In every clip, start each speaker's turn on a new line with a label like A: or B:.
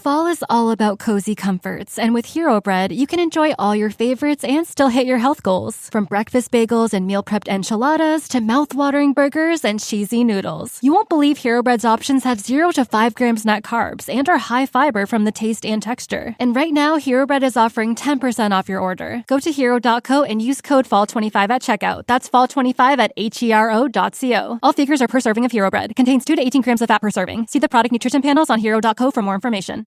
A: Fall is all about cozy comforts, and with Hero Bread, you can enjoy all your favorites and still hit your health goals. From breakfast bagels and meal prepped enchiladas to mouth-watering burgers and cheesy noodles. You won't believe Hero Bread's options have 0 to 5 grams net carbs and are high fiber from the taste and texture. And right now, Hero Bread is offering 10% off your order. Go to hero.co and use code FALL25 at checkout. That's FALL25 at HERO.co. All figures are per serving of Hero Bread. Contains 2 to 18 grams of fat per serving. See the product nutrition panels on hero.co for more information.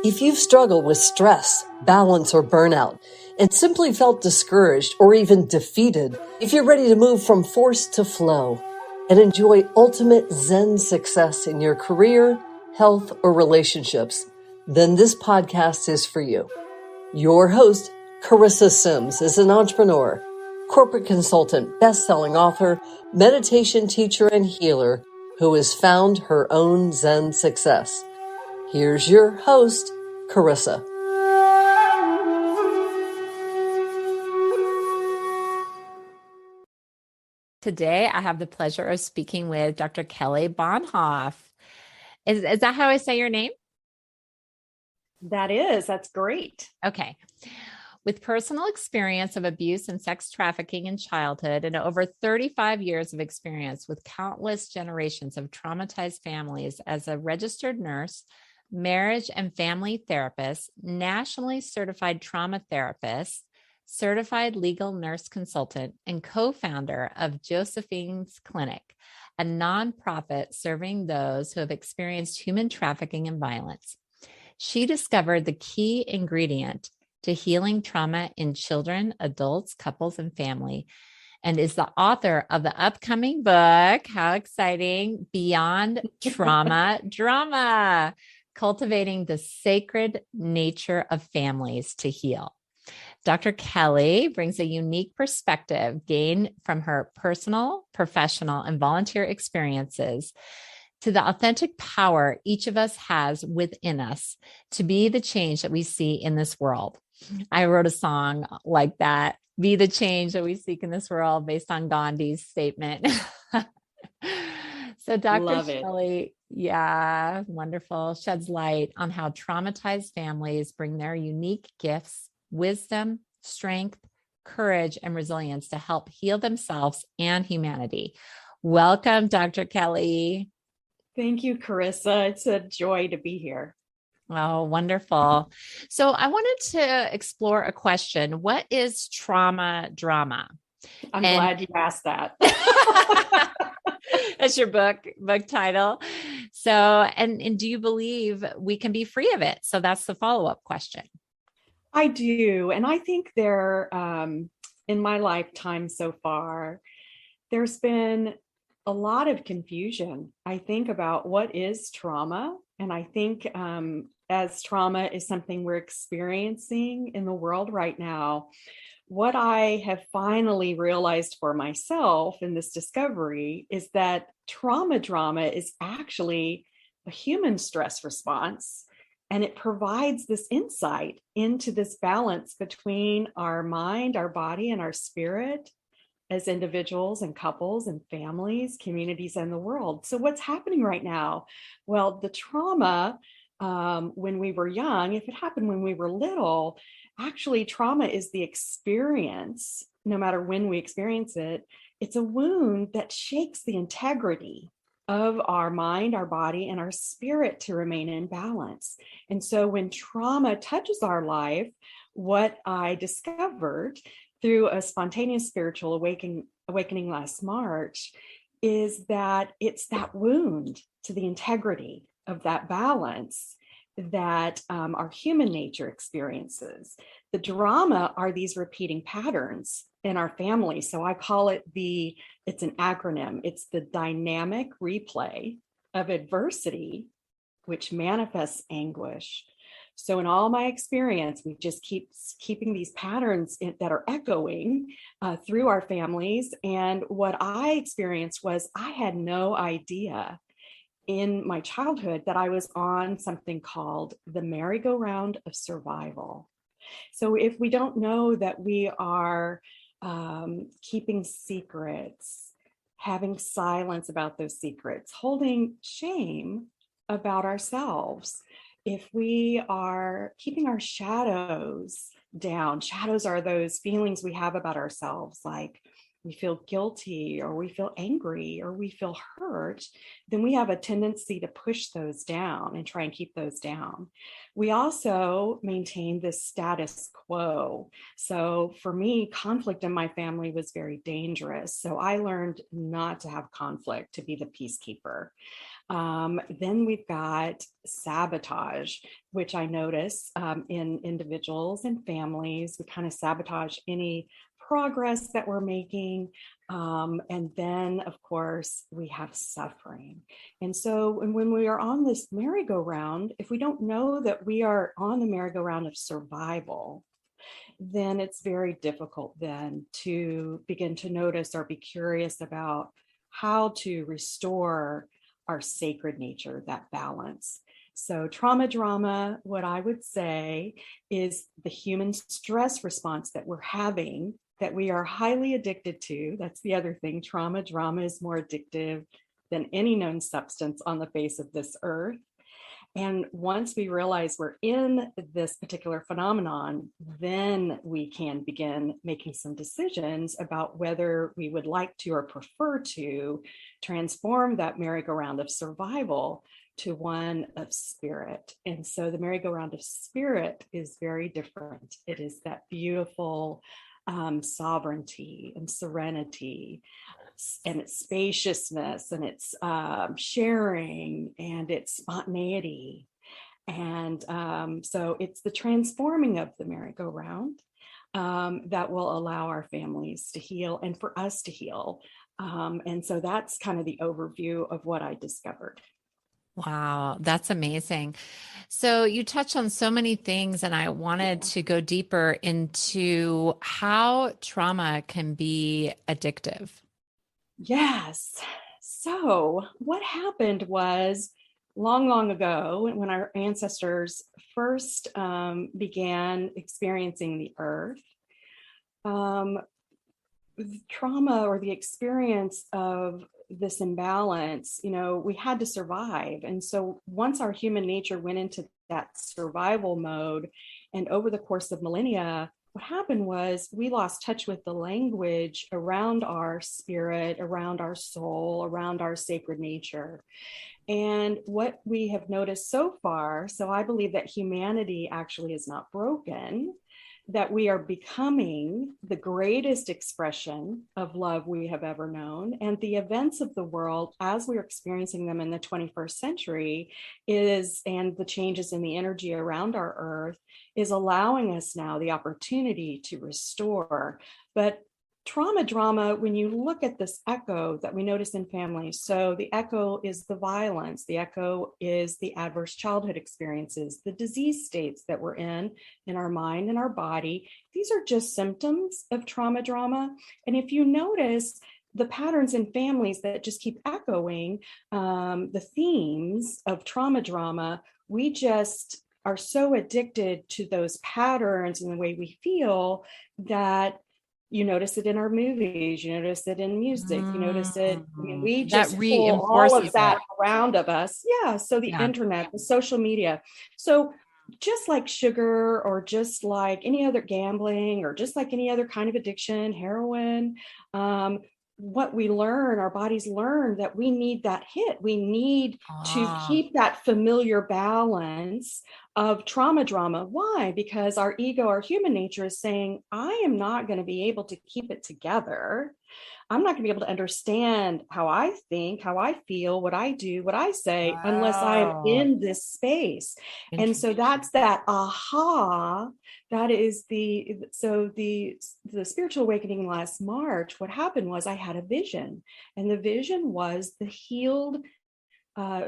B: If you've struggled with stress, balance, or burnout, and simply felt discouraged or even defeated, if you're ready to move from force to flow and enjoy ultimate Zen success in your career, health, or relationships, then this podcast is for you. Your host, Carissa Sims, is an entrepreneur, corporate consultant, best-selling author, meditation teacher, and healer who has found her own Zen success. Here's your host, Carissa.
C: Today, I have the pleasure of speaking with Dr. Kelly Bohnhoff. Is that how I say your name?
D: That's great.
C: Okay. With personal experience of abuse and sex trafficking in childhood and over 35 years of experience with countless generations of traumatized families as a registered nurse, marriage and family therapist, nationally certified trauma therapist, certified legal nurse consultant, and co-founder of Josephine's Clinic, a nonprofit serving those who have experienced human trafficking and violence. She discovered the key ingredient to healing trauma in children, adults, couples, and family, and is the author of the upcoming book, how exciting, Beyond Trauma Drama, Cultivating the Sacred Nature of Families to Heal. Dr. Kelly brings a unique perspective gained from her personal, professional, and volunteer experiences to the authentic power each of us has within us to be the change that we see in this world. I wrote a song like that, be the change that we seek in this world, based on Gandhi's statement. So Dr. Kelly, yeah, wonderful, sheds light on how traumatized families bring their unique gifts, wisdom, strength, courage, and resilience to help heal themselves and humanity. Welcome, Dr. Kelly.
D: Thank you, Carissa. It's a joy to be here.
C: Oh, wonderful. So I wanted to explore a question. What is trauma drama?
D: I'm glad you asked that.
C: That's your book title. So, and do you believe we can be free of it? So that's the follow-up question.
D: I do. And I think in my lifetime so far, there's been a lot of confusion, I think, about what is trauma. And I think as trauma is something we're experiencing in the world right now, what I have finally realized for myself in this discovery is that trauma drama is actually a human stress response. And it provides this insight into this balance between our mind, our body, and our spirit as individuals and couples and families, communities, and the world. So what's happening right now? Well, the trauma, when we were young, if it happened when we were little, actually trauma is the experience, no matter when we experience it, it's a wound that shakes the integrity of our mind, our body, and our spirit to remain in balance. And so when trauma touches our life, what I discovered through a spontaneous spiritual awakening last March is that it's that wound to the integrity of that balance that our human nature experiences. The drama are these repeating patterns in our family. So I call it it's an acronym. It's the dynamic replay of adversity, which manifests anguish. So in all my experience, we just keep keeping these patterns that are echoing through our families. And what I experienced was I had no idea in my childhood that I was on something called the merry-go-round of survival. So if we don't know that we are keeping secrets, having silence about those secrets, holding shame about ourselves. If we are keeping our shadows down, shadows are those feelings we have about ourselves, like we feel guilty or we feel angry or we feel hurt, then we have a tendency to push those down and try and keep those down. We also maintain this status quo. So for me, conflict in my family was very dangerous. So I learned not to have conflict, to be the peacekeeper. Then we've got sabotage, which I notice in individuals and families. We kind of sabotage any progress that we're making. And then, of course, we have suffering. And so when we are on this merry-go-round, if we don't know that we are on the merry-go-round of survival, then it's very difficult then to begin to notice or be curious about how to restore our sacred nature, that balance. So trauma drama, what I would say is the human stress response that we're having, that we are highly addicted to. That's the other thing. Trauma drama is more addictive than any known substance on the face of this earth. And once we realize we're in this particular phenomenon, then we can begin making some decisions about whether we would like to or prefer to transform that merry-go-round of survival to one of spirit. And so the merry-go-round of spirit is very different. It is that beautiful sovereignty and serenity, and its spaciousness, and its sharing, and its spontaneity. And so it's the transforming of the merry-go-round that will allow our families to heal and for us to heal. And so that's kind of the overview of what I discovered.
C: Wow, that's amazing. So you touched on so many things, and I wanted to go deeper into how trauma can be addictive.
D: Yes. So what happened was long, long ago, when our ancestors first began experiencing the earth, trauma or the experience of this imbalance, we had to survive. And so once our human nature went into that survival mode, and over the course of millennia, what happened was we lost touch with the language around our spirit, around our soul, around our sacred nature. And what we have noticed so far, so I believe that humanity actually is not broken, that we are becoming the greatest expression of love we have ever known. And the events of the world, as we're experiencing them in the 21st century, and the changes in the energy around our earth, is allowing us now the opportunity to restore. But trauma drama, when you look at this echo that we notice in families, so the echo is the violence, the echo is the adverse childhood experiences, the disease states that we're in our mind and our body. These are just symptoms of trauma drama. And if you notice the patterns in families that just keep echoing the themes of trauma drama, we just are so addicted to those patterns and the way we feel that you notice it in our movies, you notice it in music, you notice it. I mean, we just pull all of that around of us. Yeah. So the internet, the social media. So just like sugar, or just like any other gambling, or just like any other kind of addiction, heroin, what we learn, our bodies learn that we need that hit. We need to keep that familiar balance of trauma drama. Why? Because our ego, our human nature is saying, I am not going to be able to keep it together. I'm not going to be able to understand how I think, how I feel, what I do, what I say, unless I'm in this space. And so that's that aha. That is the spiritual awakening last March. What happened was I had a vision, and the vision was the healed.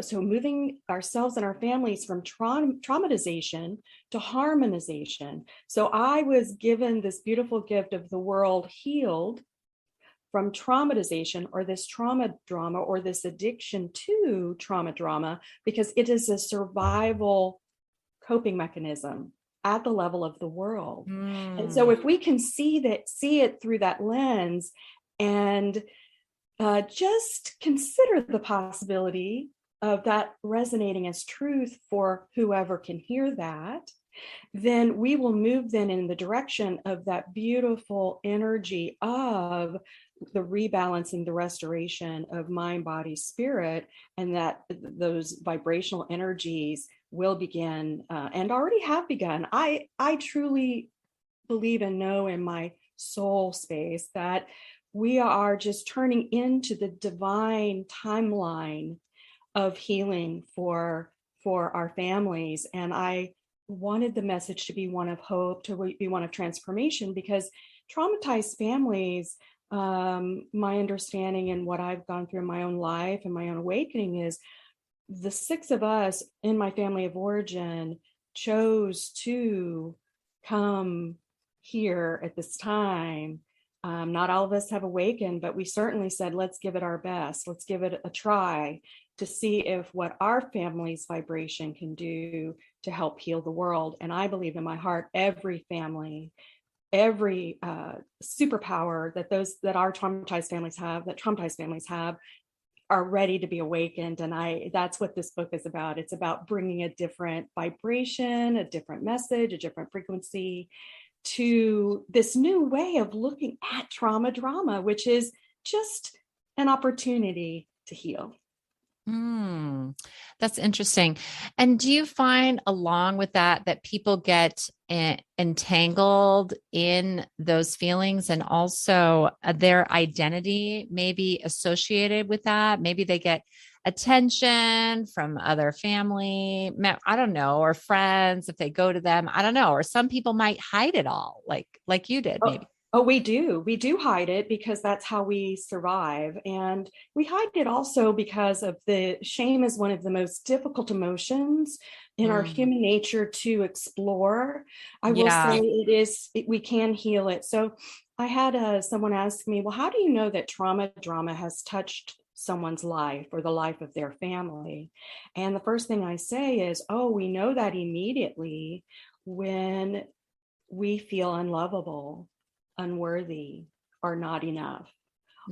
D: So moving ourselves and our families from traumatization to harmonization. So I was given this beautiful gift of the world healed from traumatization, or this trauma drama, or this addiction to trauma drama, because it is a survival coping mechanism at the level of the world. And so if we can see it through that lens, and just consider the possibility of that resonating as truth for whoever can hear that, then we will move then in the direction of that beautiful energy of the rebalancing, the restoration of mind, body, spirit, and that those vibrational energies will begin and already have begun. I truly believe and know in my soul space that we are just turning into the divine timeline of healing for our families. And I wanted the message to be one of hope, to be one of transformation, because traumatized families, my understanding and what I've gone through in my own life and my own awakening is the six of us in my family of origin chose to come here at this time. Not all of us have awakened, but we certainly said, let's give it our best. Let's give it a try to see if what our family's vibration can do to help heal the world. And I believe in my heart, every family, every superpower that our traumatized families have, are ready to be awakened. And that's what this book is about. It's about bringing a different vibration, a different message, a different frequency to this new way of looking at trauma drama, which is just an opportunity to heal.
C: That's interesting. And do you find along with that people get entangled in those feelings, and also their identity may be associated with that? Maybe they get attention from other family, I don't know, or friends if they go to them, I don't know, or some people might hide it all like you did, maybe.
D: Oh, we do hide it because that's how we survive. And we hide it also because of the shame is one of the most difficult emotions in our human nature to explore. I will say we can heal it. So I had someone ask me, well, how do you know that trauma drama has touched someone's life or the life of their family? And the first thing I say is, we know that immediately when we feel unlovable, unworthy, or not enough.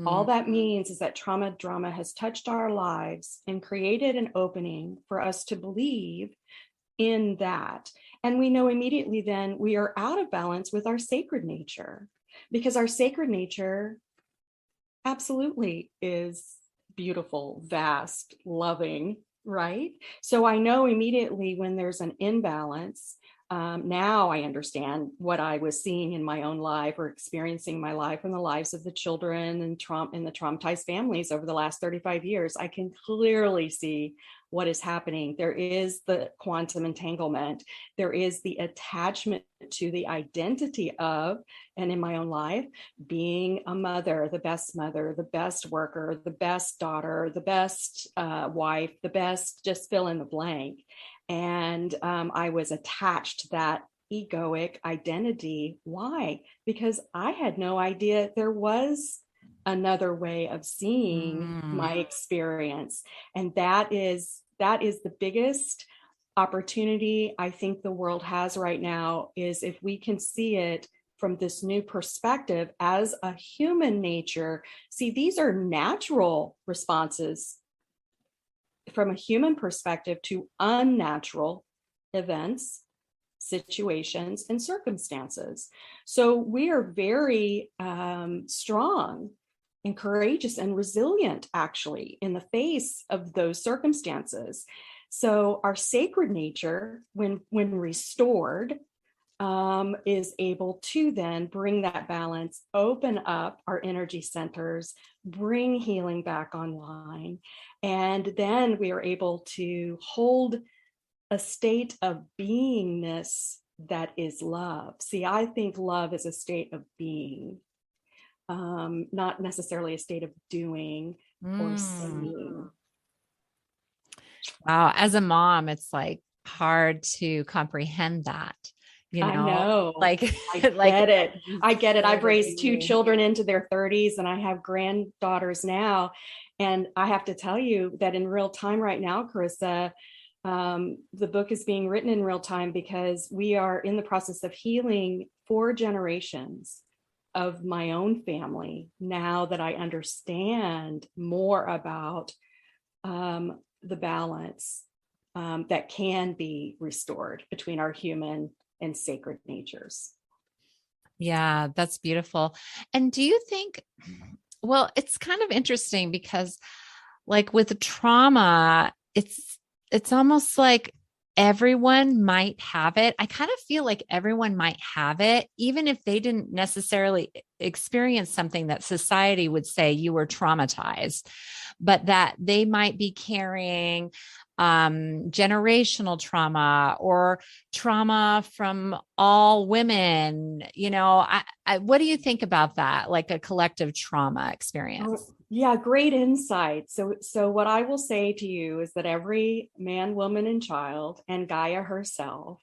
D: All that means is that trauma drama has touched our lives and created an opening for us to believe in that. And we know immediately then we are out of balance with our sacred nature, because our sacred nature absolutely is beautiful, vast, loving, right? So I know immediately when there's an imbalance. Now I understand what I was seeing in my own life or experiencing in my life and the lives of the children and in the traumatized families over the last 35 years. I can clearly see what is happening. there is the quantum entanglement. There is the attachment to the identity of, and in my own life, being a mother, the best worker, the best daughter, the best wife, the best, just fill in the blank. And I was attached to that egoic identity. Why? Because I had no idea there was another way of seeing my experience. And that is the biggest opportunity I think the world has right now, is if we can see it from this new perspective as a human nature. See, these are natural responses from a human perspective to unnatural events, situations, and circumstances. So we are very strong and courageous and resilient, actually, in the face of those circumstances. So our sacred nature, when restored, is able to then bring that balance, open up our energy centers, bring healing back online. And then we are able to hold a state of beingness that is love. See, I think love is a state of being, not necessarily a state of doing or saying.
C: Wow. As a mom, it's like hard to comprehend that.
D: I know.
C: Like,
D: I get it. I've raised two children into their 30s, and I have granddaughters now. And I have to tell you that in real time right now, Carissa, the book is being written in real time because we are in the process of healing 4 generations of my own family now that I understand more about the balance that can be restored between our human and sacred natures.
C: Yeah, that's beautiful. And do you think, well, it's kind of interesting because like with trauma, it's almost like everyone might have it. I kind of feel like everyone might have it, even if they didn't necessarily experience something that society would say you were traumatized, but that they might be carrying generational trauma or trauma from all women. What do you think about that? Like a collective trauma experience?
D: Oh, yeah, great insight. So what I will say to you is that every man, woman, and child, and Gaia herself,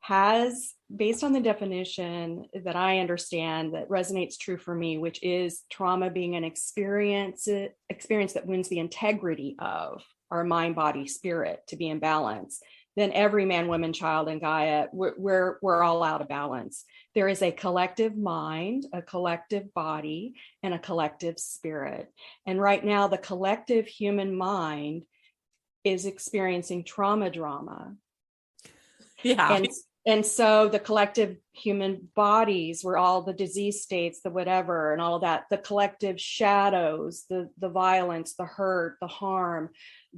D: has, based on the definition that I understand that resonates true for me, which is trauma being an experience that wounds the integrity of our mind, body, spirit to be in balance, then every man, woman, child, and Gaia, we're all out of balance. There is a collective mind, a collective body, and a collective spirit. And right now, the collective human mind is experiencing trauma drama.
C: Yeah.
D: And so the collective human bodies, where all the disease states, the whatever, and all of that, the collective shadows, the violence, the hurt, the harm,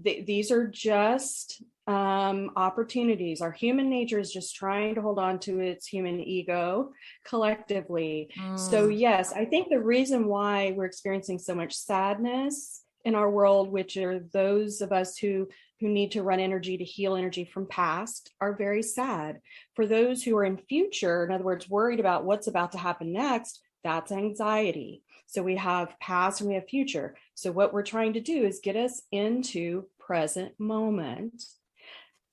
D: these are just opportunities. Our human nature is just trying to hold on to its human ego collectively. So yes, I think the reason why we're experiencing so much sadness in our world, which are those of us who need to run energy to heal energy from past, are very sad. For those who are in future, in other words, worried about what's about to happen next, that's anxiety. So we have past and we have future. So what we're trying to do is get us into present moment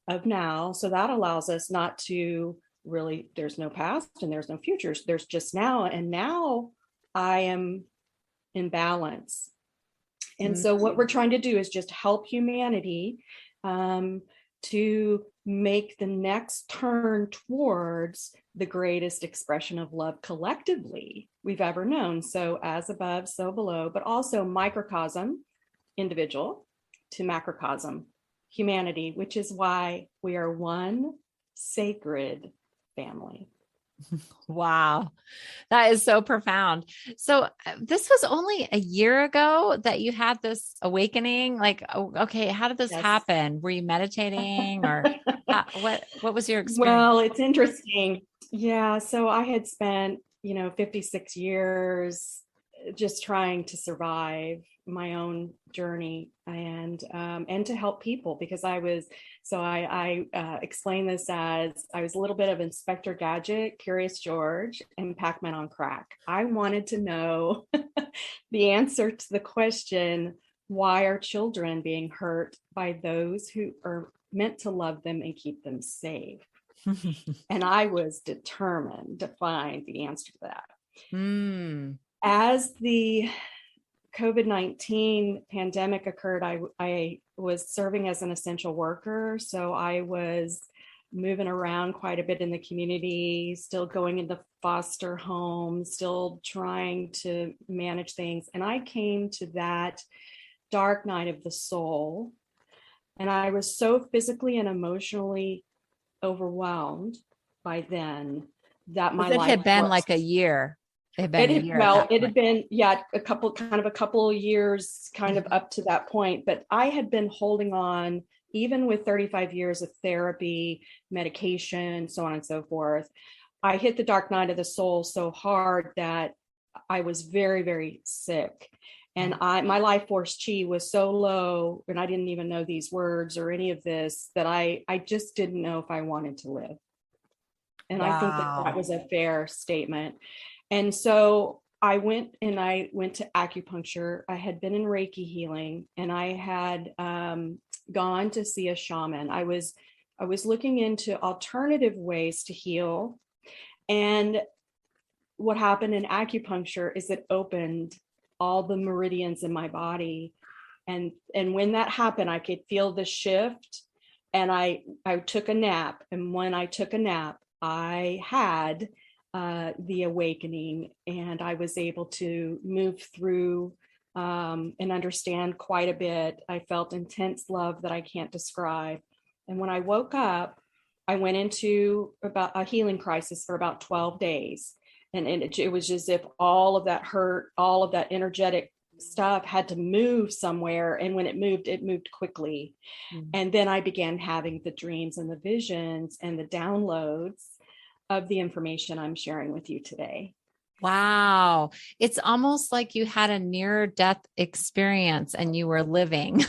D: of now. So that allows us not to really, there's no past and there's no futures. There's just now. And now I am in balance. And so what we're trying to do is just help humanity to make the next turn towards the greatest expression of love collectively we've ever known. So as above, so below, but also microcosm, individual, to macrocosm, humanity, which is why we are one sacred family.
C: Wow. That is so profound. So this was only a year ago that you had this awakening. Like, okay, how did this happen? Were you meditating or what was your experience?
D: Well, it's interesting. Yeah. So I had spent, 56 years just trying to survive my own journey and to help people, because I explain this as I was a little bit of Inspector Gadget, Curious George, and Pac-Man on crack. I wanted to know the answer to the question, why are children being hurt by those who are meant to love them and keep them safe? And I was determined to find the answer to that. As the COVID-19 pandemic occurred, I was serving as an essential worker. So I was moving around quite a bit in the community, still going into foster homes, still trying to manage things. And I came to that dark night of the soul. And I was so physically and emotionally overwhelmed by then that my life
C: had been like a year. It
D: had been, a couple of years kind of up to that point, but I had been holding on, even with 35 years of therapy, medication, so on and so forth. I hit the dark night of the soul so hard that I was very, very sick. And my life force chi was so low, and I didn't even know these words or any of this, that I just didn't know if I wanted to live. And I think that was a fair statement. And so I went to acupuncture. I had been in Reiki healing, and I had gone to see a shaman. I was looking into alternative ways to heal. And what happened in acupuncture is it opened all the meridians in my body. And when that happened, I could feel the shift. And I took a nap. And when I took a nap, I had the awakening, and I was able to move through and understand quite a bit. I felt intense love that I can't describe. And when I woke up, I went into about a healing crisis for about 12 days. And it was as if all of that hurt, all of that energetic stuff had to move somewhere. And when it moved quickly. Mm-hmm. And then I began having the dreams and the visions and the downloads of the information I'm sharing with you today.
C: Wow. It's almost like you had a near-death experience and you were living.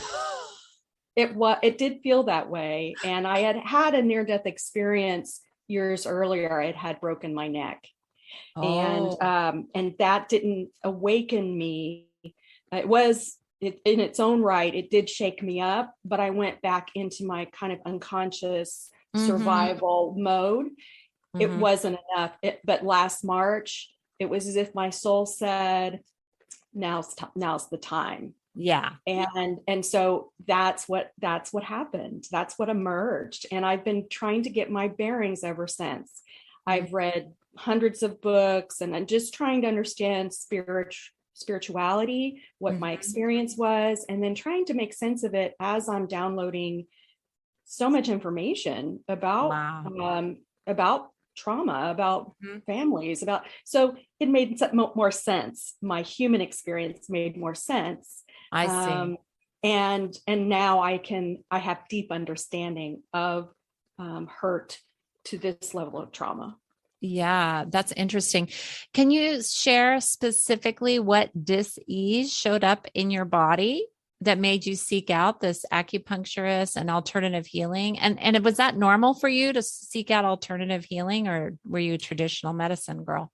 D: It did feel that way. And I had a near-death experience years earlier. It had broken my neck. Oh. And that didn't awaken me. It was in its own right. It did shake me up, but I went back into my kind of unconscious survival mode. Mm-hmm. It wasn't enough. But last March, it was as if my soul said, now's the time.
C: Yeah.
D: And so that's what happened. That's what emerged. And I've been trying to get my bearings ever since. I've read hundreds of books, and I'm just trying to understand spirituality, what my experience was, and then trying to make sense of it as I'm downloading so much information about trauma, about families, so it made more sense. My human experience made more sense.
C: I see.
D: And now I have deep understanding of hurt to this level of trauma.
C: Yeah, that's interesting. Can you share specifically what dis-ease showed up in your body that made you seek out this acupuncturist and alternative healing? And was that normal for you to seek out alternative healing, or were you a traditional medicine girl?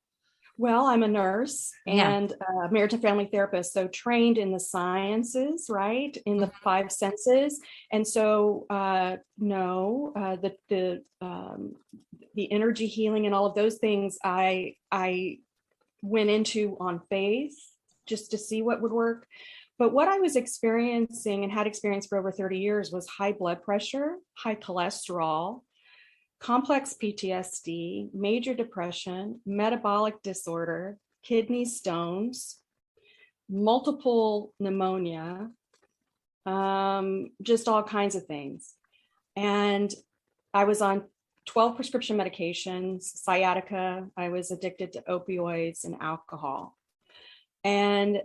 D: Well, I'm a nurse and a marriage and family therapist, so trained in the sciences, right, in the five senses. And so, the energy healing and all of those things, I went into on faith just to see what would work. But what I was experiencing and had experienced for over 30 years was high blood pressure, high cholesterol, complex PTSD, major depression, metabolic disorder, kidney stones, multiple pneumonia, just all kinds of things. And I was on 12 prescription medications, sciatica. I was addicted to opioids and alcohol. And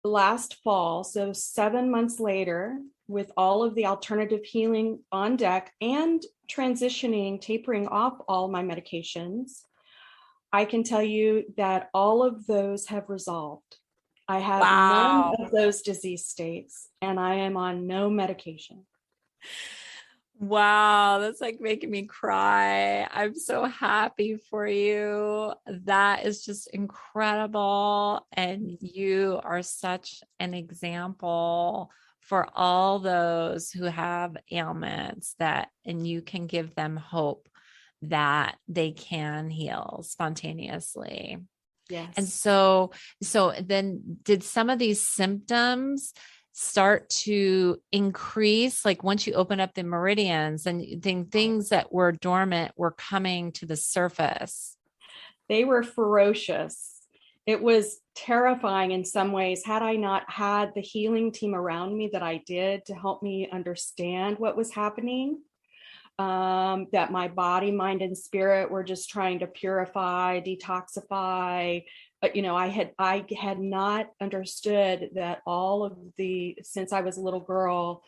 D: last fall, so 7 months later, with all of the alternative healing on deck and tapering off all my medications, I can tell you that all of those have resolved. I have none of those disease states, and I am on no medication.
C: Wow, that's like making me cry. I'm so happy for you. That is just incredible. And you are such an example for all those who have ailments and you can give them hope that they can heal spontaneously.
D: Yes.
C: And so then did some of these symptoms start to increase, like once you open up the meridians and things that were dormant were coming to the surface?
D: They were ferocious. It was terrifying in some ways. Had I not had the healing team around me that I did to help me understand what was happening, that my body, mind, and spirit were just trying to purify, detoxify. But, I had not understood that since I was a little girl,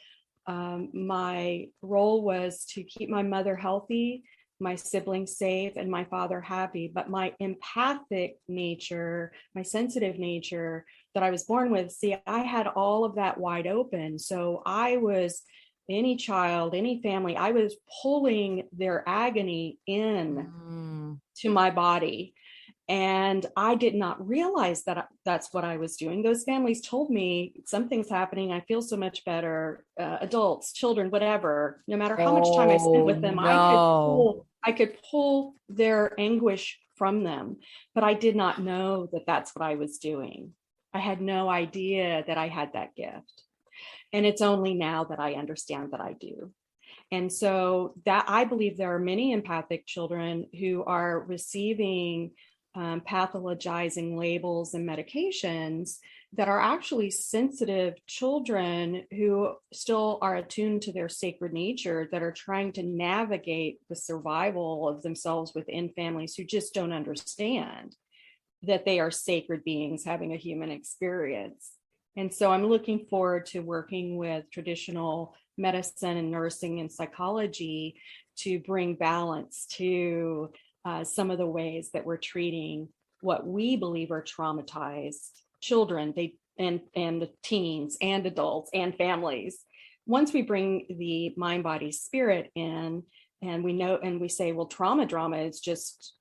D: my role was to keep my mother healthy, my siblings safe, and my father happy. But my empathic nature, my sensitive nature that I was born with, I had all of that wide open. So I was, any child, any family, I was pulling their agony in to my body. And I did not realize that that's what I was doing. Those families told me something's happening. I feel so much better. Adults, children, whatever, no matter how much time I spent with them, no. I could pull their anguish from them, but I did not know that that's what I was doing. I had no idea that I had that gift. And it's only now that I understand that I do. And so that I believe there are many empathic children who are receiving pathologizing labels and medications that are actually sensitive children who still are attuned to their sacred nature, that are trying to navigate the survival of themselves within families who just don't understand that they are sacred beings having a human experience. And so I'm looking forward to working with traditional medicine and nursing and psychology to bring balance to some of the ways that we're treating what we believe are traumatized children, and the teens and adults and families. Once we bring the mind, body, spirit in, and we know, and we say, well, drama is just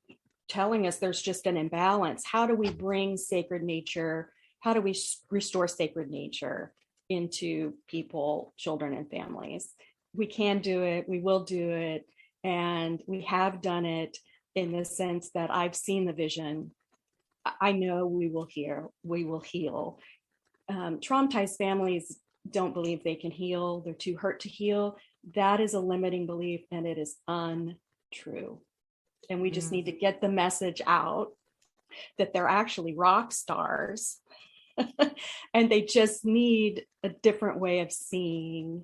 D: telling us there's just an imbalance. How do we bring sacred nature? How do we restore sacred nature into people, children, and families? We can do it. We will do it. And we have done it in the sense that I've seen the vision. I know we will heal. Traumatized families don't believe they can heal. They're too hurt to heal. That is a limiting belief, and it is untrue. And we just need to get the message out that they're actually rock stars and they just need a different way of seeing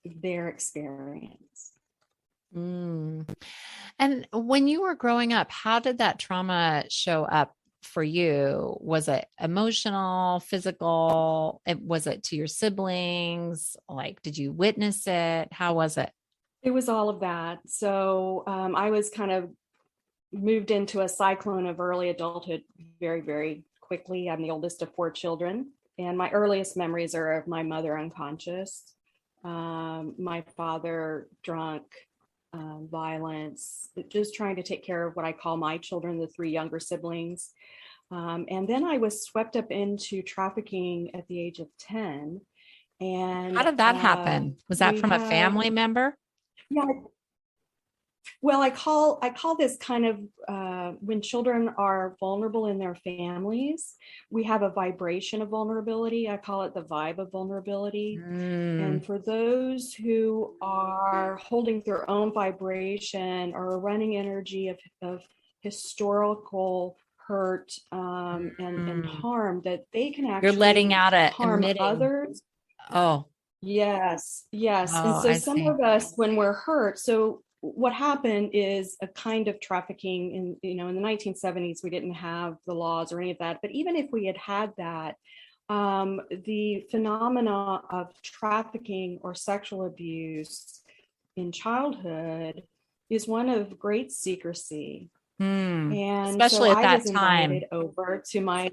D: their experience.
C: And when you were growing up, how did that trauma show up for you? Was it emotional, physical? Was it to your siblings? Like, did you witness it? How was it?
D: It was all of that. So I was kind of moved into a cyclone of early adulthood very, very quickly. I'm the oldest of 4 children, and my earliest memories are of my mother unconscious, my father drunk, violence, just trying to take care of what I call my children, the 3 younger siblings. And then I was swept up into trafficking at the age of 10. And
C: how did that happen? Was that from a family member?
D: Yeah. Well, I call this kind of when children are vulnerable in their families, we have a vibration of vulnerability. I call it the vibe of vulnerability. And for those who are holding their own vibration or running energy of historical hurt and harm, that they can actually
C: you're letting out
D: harm others.
C: Oh,
D: yes.
C: Oh,
D: And so
C: I
D: some
C: see.
D: of us, when we're hurt, so what happened is a kind of trafficking in the 1970s, we didn't have the laws or any of that. But even if we had that, the phenomena of trafficking or sexual abuse in childhood is one of great secrecy. And
C: especially
D: so
C: at
D: I
C: that
D: was
C: time.
D: invited over to my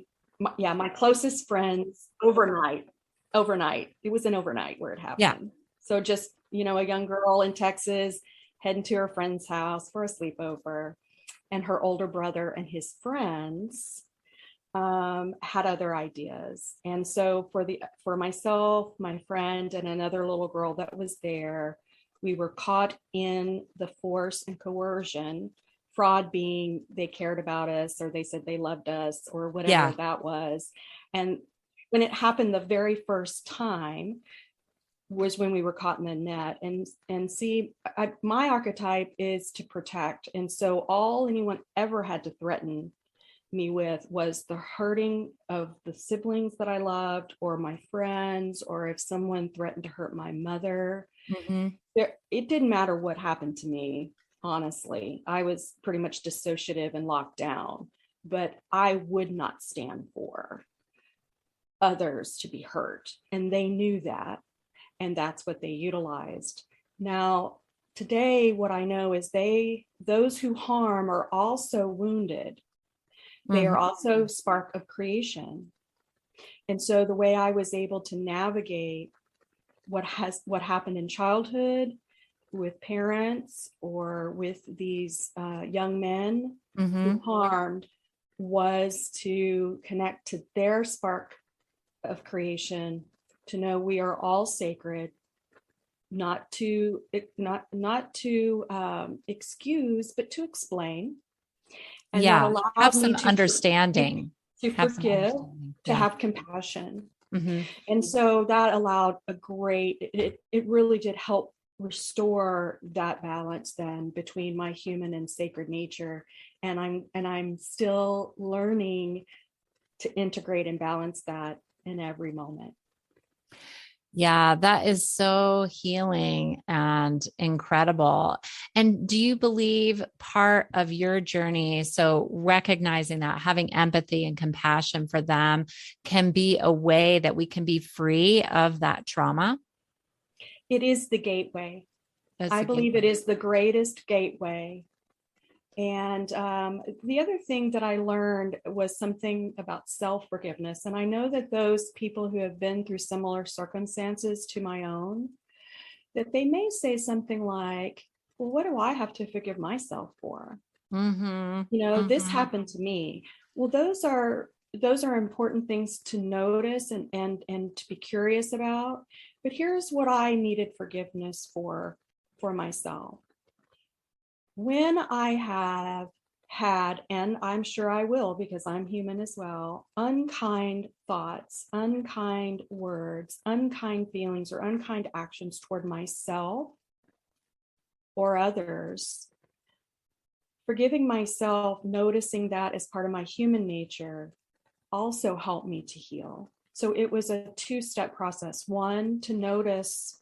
D: closest friends overnight. It was an overnight where it happened.
C: Yeah.
D: So just, a young girl in Texas heading to her friend's house for a sleepover, and her older brother and his friends had other ideas. And so for myself, my friend, and another little girl that was there, we were caught in the force and coercion. Fraud being they cared about us, or they said they loved us, or whatever that was. And when it happened the very first time was when we were caught in the net. And see, my archetype is to protect. And so all anyone ever had to threaten me with was the hurting of the siblings that I loved, or my friends, or if someone threatened to hurt my mother. It didn't matter what happened to me. Honestly, I was pretty much dissociative and locked down, but I would not stand for others to be hurt. And they knew that. And that's what they utilized. Now, today, what I know is those who harm are also wounded. They are also spark of creation. And so the way I was able to navigate what happened in childhood with parents or with these young men who harmed was to connect to their spark of creation, to know we are all sacred, not to excuse, but to explain. And that allowed
C: have
D: me
C: some understanding,
D: to forgive, to have compassion. And so that allowed it really did help restore that balance then between my human and sacred nature. And I'm still learning to integrate and balance that in every moment.
C: Yeah, that is so healing and incredible. And do you believe part of your journey, so recognizing that, having empathy and compassion for them, can be a way that we can be free of that trauma?
D: It is the gateway. I believe it is the greatest gateway. And the other thing that I learned was something about self-forgiveness. And I know that those people who have been through similar circumstances to my own, that they may say something like, well, what do I have to forgive myself for? This happened to me. Well, those are important things to notice and to be curious about. But here's what I needed forgiveness for myself. When I have had, and I'm sure I will because I'm human as well, unkind thoughts, unkind words, unkind feelings, or unkind actions toward myself or others, forgiving myself, noticing that as part of my human nature also helped me to heal. So it was a two-step process. One, to notice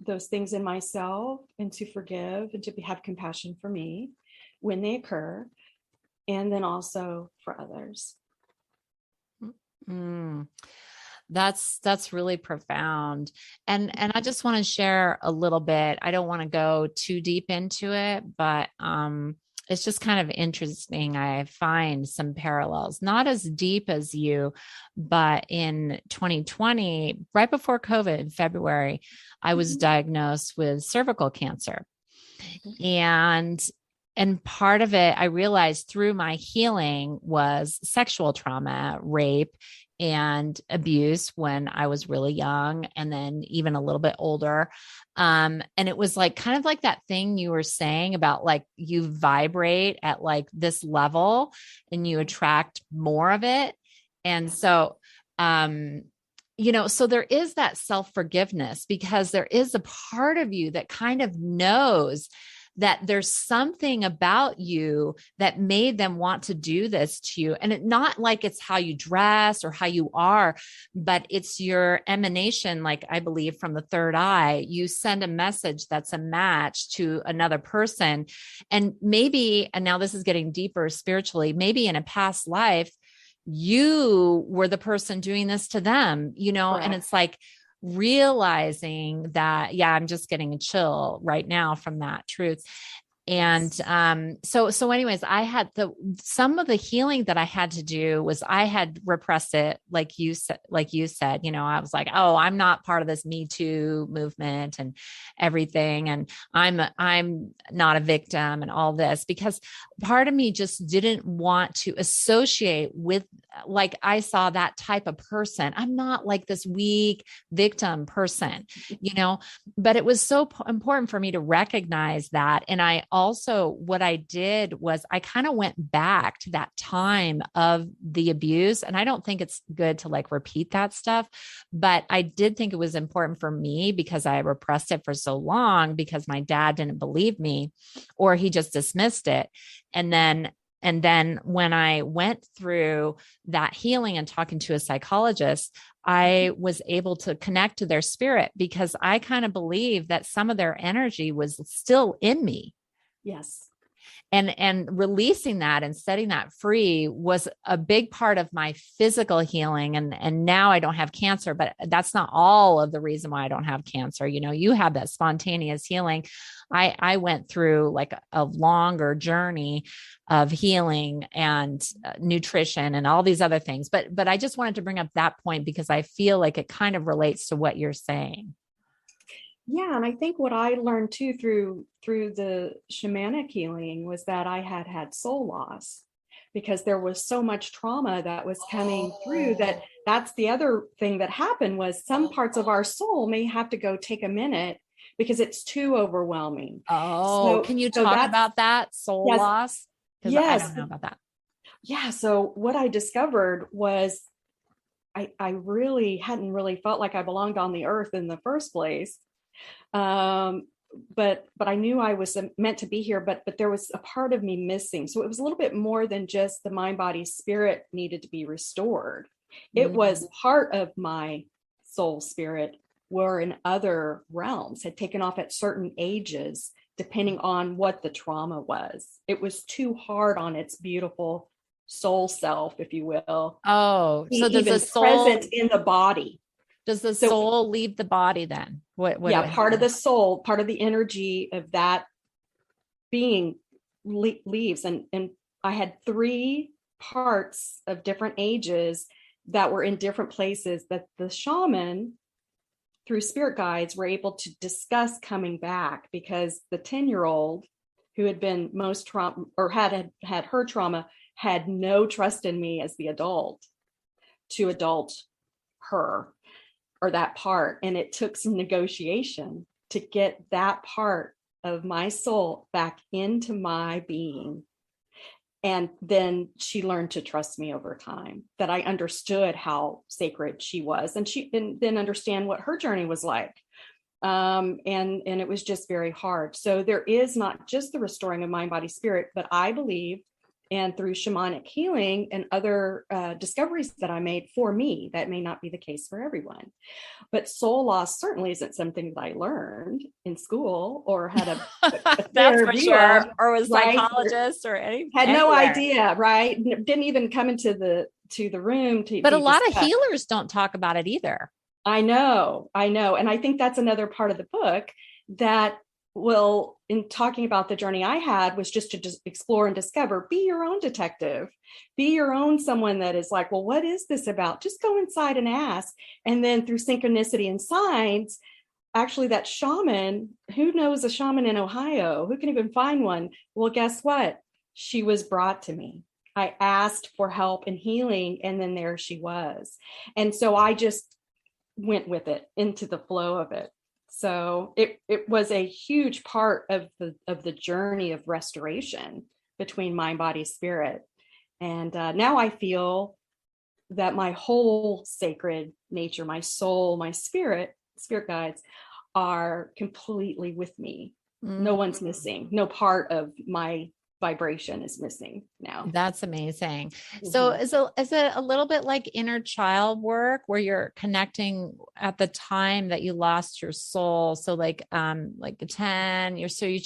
D: those things in myself and to forgive and to have compassion for me when they occur, and then also for others.
C: That's really profound. And I just want to share a little bit. I don't want to go too deep into it, but it's just kind of interesting. I find some parallels, not as deep as you, but in 2020, right before COVID, in February, I was diagnosed with cervical cancer. And part of it, I realized through my healing, was sexual trauma, rape, and abuse when I was really young, and then even a little bit older. And it was like kind of like that thing you were saying about like you vibrate at like this level and you attract more of it. And so, so there is that self-forgiveness, because there is a part of you that kind of knows that there's something about you that made them want to do this to you. And it not like it's how you dress or how you are, but it's your emanation. Like I believe from the third eye, you send a message that's a match to another person. And maybe, and now this is getting deeper spiritually, maybe in a past life, you were the person doing this to them,
D: Correct.
C: And it's like, realizing that, yeah, I'm just getting a chill right now from that truth. And so anyways, I had some of the healing that I had to do was I had repressed it, like you said, I was like, oh, I'm not part of this Me Too movement and everything, and I'm not a victim and all this, because part of me just didn't want to associate with, like, I saw that type of person. I'm not like this weak victim person, but it was so important for me to recognize that. And I also, what I did was I kind of went back to that time of the abuse. And I don't think it's good to like repeat that stuff, but I did think it was important for me because I repressed it for so long because my dad didn't believe me, or he just dismissed it. And then when I went through that healing and talking to a psychologist, I was able to connect to their spirit, because I kind of believe that some of their energy was still in me.
D: Yes.
C: And releasing that and setting that free was a big part of my physical healing. And now I don't have cancer, but that's not all of the reason why I don't have cancer. You have that spontaneous healing. I went through like a longer journey of healing and nutrition and all these other things. But I just wanted to bring up that point because I feel like it kind of relates to what you're saying.
D: Yeah, and I think what I learned too through the shamanic healing was that I had soul loss, because there was so much trauma that was coming through. That's the other thing that happened, was some parts of our soul may have to go take a minute because it's too overwhelming.
C: Oh, can you talk about that soul loss? Because I don't know about that.
D: Yeah. So what I discovered was I really hadn't really felt like I belonged on the earth in the first place. but I knew I was meant to be here, but there was a part of me missing. So it was a little bit more than just the mind, body, spirit needed to be restored. It was part of my soul spirit were in other realms, had taken off at certain ages, depending on what the trauma was. It was too hard on its beautiful soul self, if you will.
C: Oh, so does
D: even
C: the soul
D: present in the body.
C: Does the soul leave the body then? What
D: yeah, part of the soul, part of the energy of that being leaves. And I had 3 parts of different ages that were in different places that the shaman, through spirit guides, were able to discuss coming back, because the 10-year-old who had been most trauma or had her trauma had no trust in me as the adult to adult her or that part. And it took some negotiation to get that part of my soul back into my being. And then she learned to trust me over time, that I understood how sacred she was, and then understand what her journey was like. And it was just very hard. So there is not just the restoring of mind, body, spirit, but I believe, and through shamanic healing and other discoveries that I made for me, that may not be the case for everyone. But soul loss certainly isn't something that I learned in school or had a
C: that's for sure, or was
D: right?
C: Psychologist or any
D: had
C: anywhere.
D: No idea, right? Didn't even come into the room to.
C: But a lot of healers don't talk about it either.
D: I know. And I think that's another part of the book that will, in talking about the journey I had, was just to explore and discover, be your own detective, be your own someone that is like, well, what is this about? Just go inside and ask. And then through synchronicity and signs, actually that shaman, who knows a shaman in Ohio? Who can even find one? Well, guess what? She was brought to me. I asked for help and healing, and then there she was. And so I just went with it, into the flow of it. So it was a huge part of the journey of restoration between mind, body, spirit. And now I feel that my whole sacred nature, my soul, my spirit guides are completely with me. No one's missing. No part of my vibration is missing now.
C: That's amazing. So is it a little bit like inner child work, where you're connecting at the time that you lost your soul? So like 10, you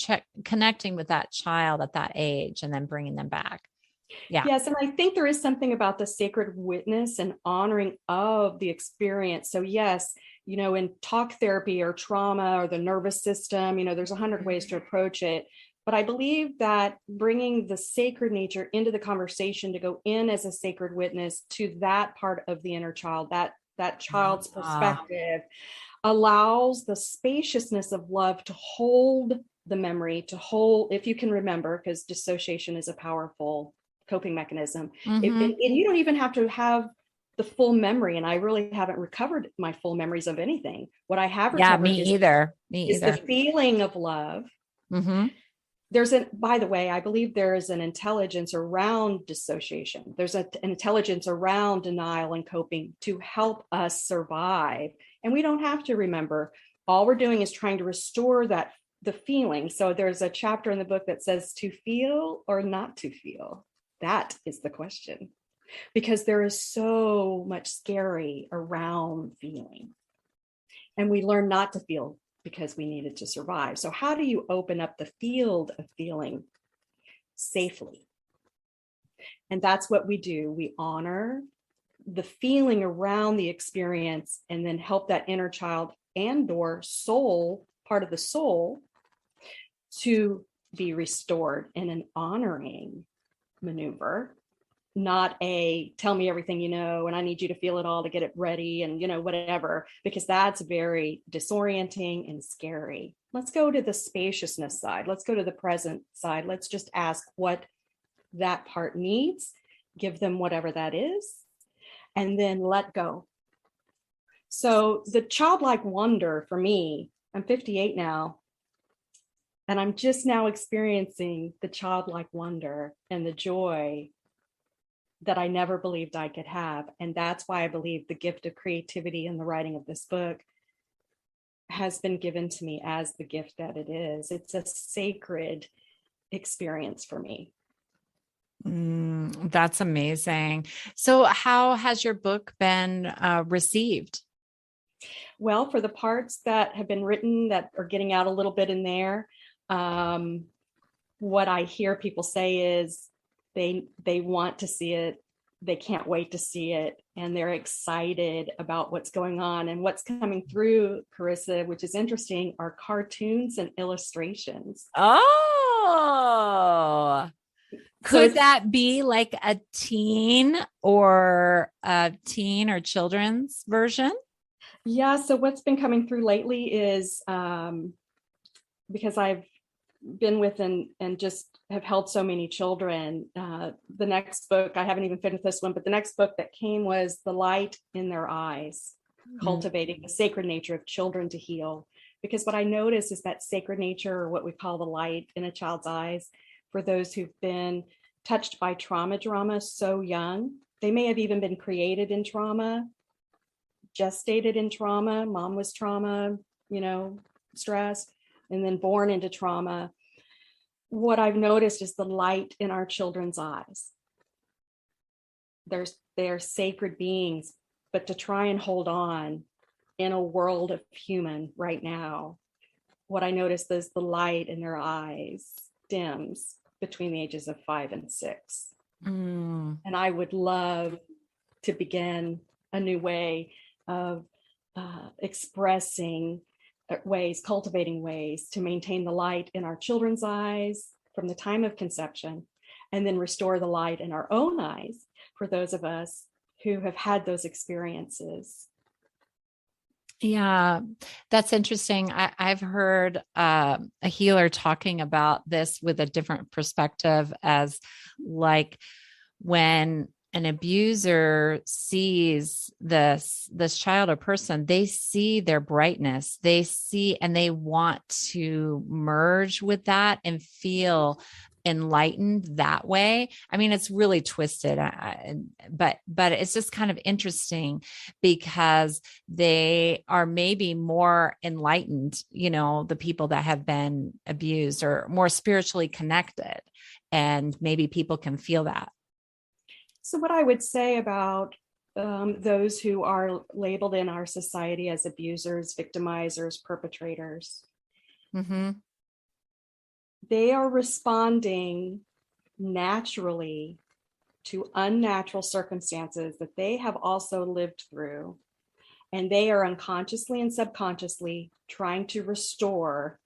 C: connecting with that child at that age and then bringing them back. Yeah.
D: Yes. And I think there is something about the sacred witness and honoring of the experience. So yes, in talk therapy or trauma or the nervous system, there's 100 ways to approach it. But I believe that bringing the sacred nature into the conversation, to go in as a sacred witness to that part of the inner child, that child's perspective, allows the spaciousness of love to hold the memory, to hold, if you can remember, because dissociation is a powerful coping mechanism. And you don't even have to have the full memory. And I really haven't recovered my full memories of anything. What I have recovered is the feeling of love. By the way, I believe there is an intelligence around dissociation. There's an intelligence around denial and coping to help us survive. And we don't have to remember. All we're doing is trying to restore the feeling. So there's a chapter in the book that says, to feel or not to feel. That is the question, because there is so much scary around feeling. And we learn not to feel because we needed to survive. So how do you open up the field of feeling safely? And that's what we do. We honor the feeling around the experience, and then help that inner child and/or soul, part of the soul, to be restored in an honoring maneuver, not a tell me everything you know and I need you to feel it all to get it ready and whatever, because that's very disorienting and scary. Let's go to the spaciousness side. Let's go to the present side. Let's just ask what that part needs, give them whatever that is, and then let go. So the childlike wonder for me, I'm 58 now, and I'm just now experiencing the childlike wonder and the joy that I never believed I could have. And that's why I believe the gift of creativity in the writing of this book has been given to me as the gift that it is. It's a sacred experience for me.
C: That's amazing. So how has your book been received?
D: Well, for the parts that have been written that are getting out a little bit in there, what I hear people say is they want to see it. They can't wait to see it. And they're excited about what's going on. And what's coming through, Carissa, which is interesting, are cartoons and illustrations.
C: Oh, could that be like a teen or children's version?
D: Yeah. So what's been coming through lately is because I've been with and just have held so many children. The next book, I haven't even finished this one, but the next book that came was The Light in Their Eyes, Cultivating the Sacred Nature of Children to Heal. Because what I notice is that sacred nature, or what we call the light in a child's eyes, for those who've been touched by trauma so young, they may have even been created in trauma, gestated in trauma, mom was trauma, stressed, and then born into trauma. What I've noticed is the light in our children's eyes. They're sacred beings, but to try and hold on in a world of human right now, what I noticed is the light in their eyes dims between the ages of 5 and 6. And I would love to begin a new way of expressing ways, cultivating ways to maintain the light in our children's eyes from the time of conception, and then restore the light in our own eyes for those of us who have had those experiences.
C: Yeah, that's interesting. I've heard a healer talking about this with a different perspective, as like when an abuser sees this child or person, they see their brightness, they see, and they want to merge with that and feel enlightened that way. I mean, it's really twisted, but it's just kind of interesting because they are maybe more enlightened, the people that have been abused, or more spiritually connected, and maybe people can feel that.
D: So what I would say about those who are labeled in our society as abusers, victimizers, perpetrators, they are responding naturally to unnatural circumstances that they have also lived through. And they are unconsciously and subconsciously trying to restore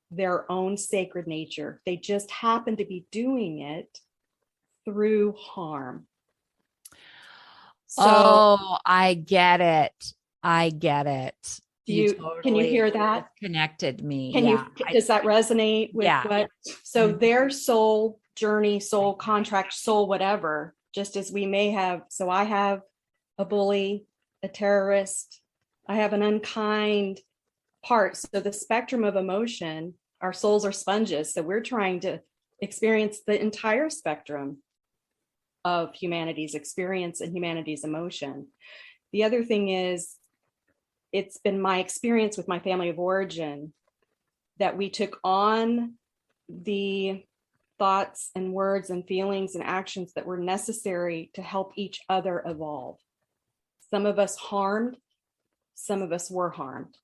D: their own sacred nature. They just happen to be doing it through harm.
C: So I get it.
D: Can you hear that?
C: Connected me.
D: Does that resonate with what?
C: Yeah.
D: So their soul journey, soul contract, soul whatever, just as we may have. So I have a bully, a terrorist, I have an unkind part. So the spectrum of emotion, our souls are sponges. So we're trying to experience the entire spectrum of humanity's experience and humanity's emotion. The other thing is, it's been my experience with my family of origin that we took on the thoughts and words and feelings and actions that were necessary to help each other evolve. Some of us harmed, some of us were harmed.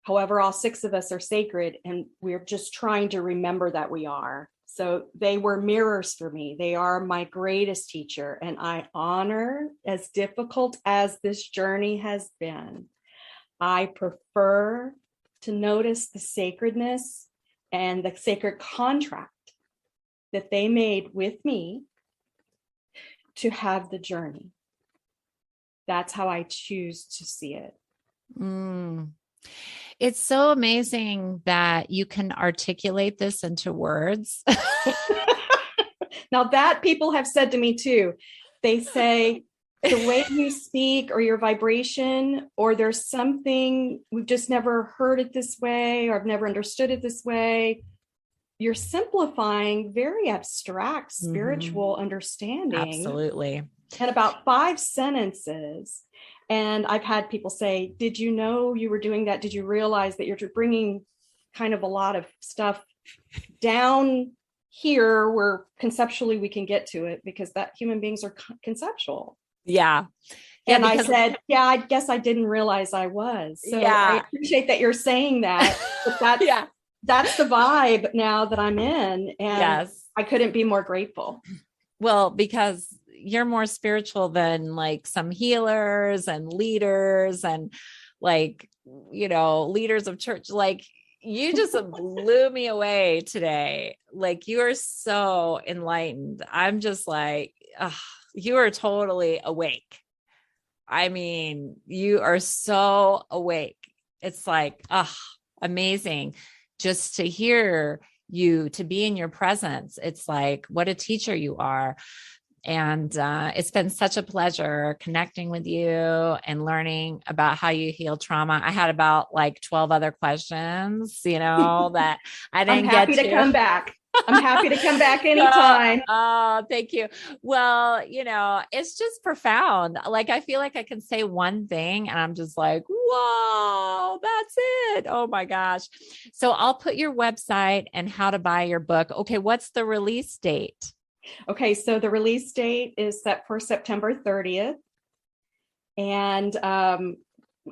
D: However, all 6 of us are sacred, and we're just trying to remember that we are. So they were mirrors for me. They are my greatest teacher, and I honor, as difficult as this journey has been, I prefer to notice the sacredness and the sacred contract that they made with me to have the journey. That's how I choose to see it.
C: It's so amazing that you can articulate this into words.
D: Now that people have said to me too, they say the way you speak or your vibration, or there's something, we've just never heard it this way, or I've never understood it this way. You're simplifying very abstract spiritual understanding.
C: Absolutely.
D: In about 5 sentences. And I've had people say, did you know you were doing that? Did you realize that you're bringing kind of a lot of stuff down here where conceptually we can get to it, because that human beings are conceptual.
C: Yeah.
D: And I said, yeah, I guess I didn't realize I was. So I appreciate that you're saying that. But that's the vibe now that I'm in. And I couldn't be more grateful.
C: Well, because you're more spiritual than like some healers and leaders and like, you know, leaders of church. Like, you just blew me away today. Like, you are so enlightened. I'm just like, you are totally awake. I mean, you are so awake. It's like, amazing just to hear you, to be in your presence. It's like, what a teacher you are. And it's been such a pleasure connecting with you and learning about how you heal trauma. I had about like 12 other questions, you know, that I didn't get to.
D: I'm happy to come back. I'm happy to come back anytime.
C: Oh, thank you. Well, you know, it's just profound. Like, I feel like I can say one thing and I'm just like, whoa, that's it. Oh my gosh. So I'll put your website and how to buy your book. Okay. What's the release date?
D: Okay. So the release date is set for September 30th. And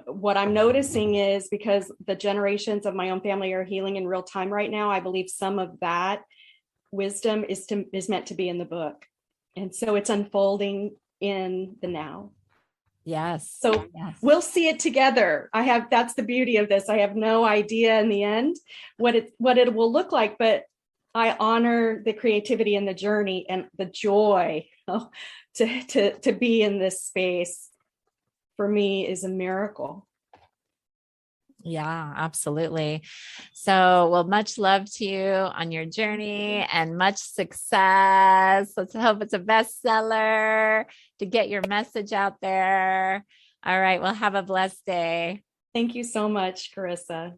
D: what I'm noticing is, because the generations of my own family are healing in real time right now, I believe some of that wisdom is meant to be in the book. And so it's unfolding in the now.
C: Yes.
D: So we'll see it together. That's the beauty of this. I have no idea in the end what it will look like, but I honor the creativity and the journey and the joy to be in this space. For me, is a miracle.
C: Yeah, absolutely. So, well, much love to you on your journey and much success. Let's hope it's a bestseller to get your message out there. All right. Well, have a blessed day.
D: Thank you so much, Carissa.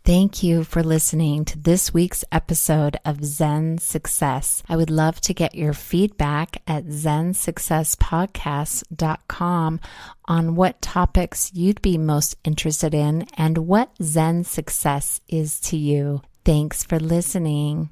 E: Thank you for listening to this week's episode of Zen Success. I would love to get your feedback at zensuccesspodcast.com on what topics you'd be most interested in and what Zen success is to you. Thanks for listening.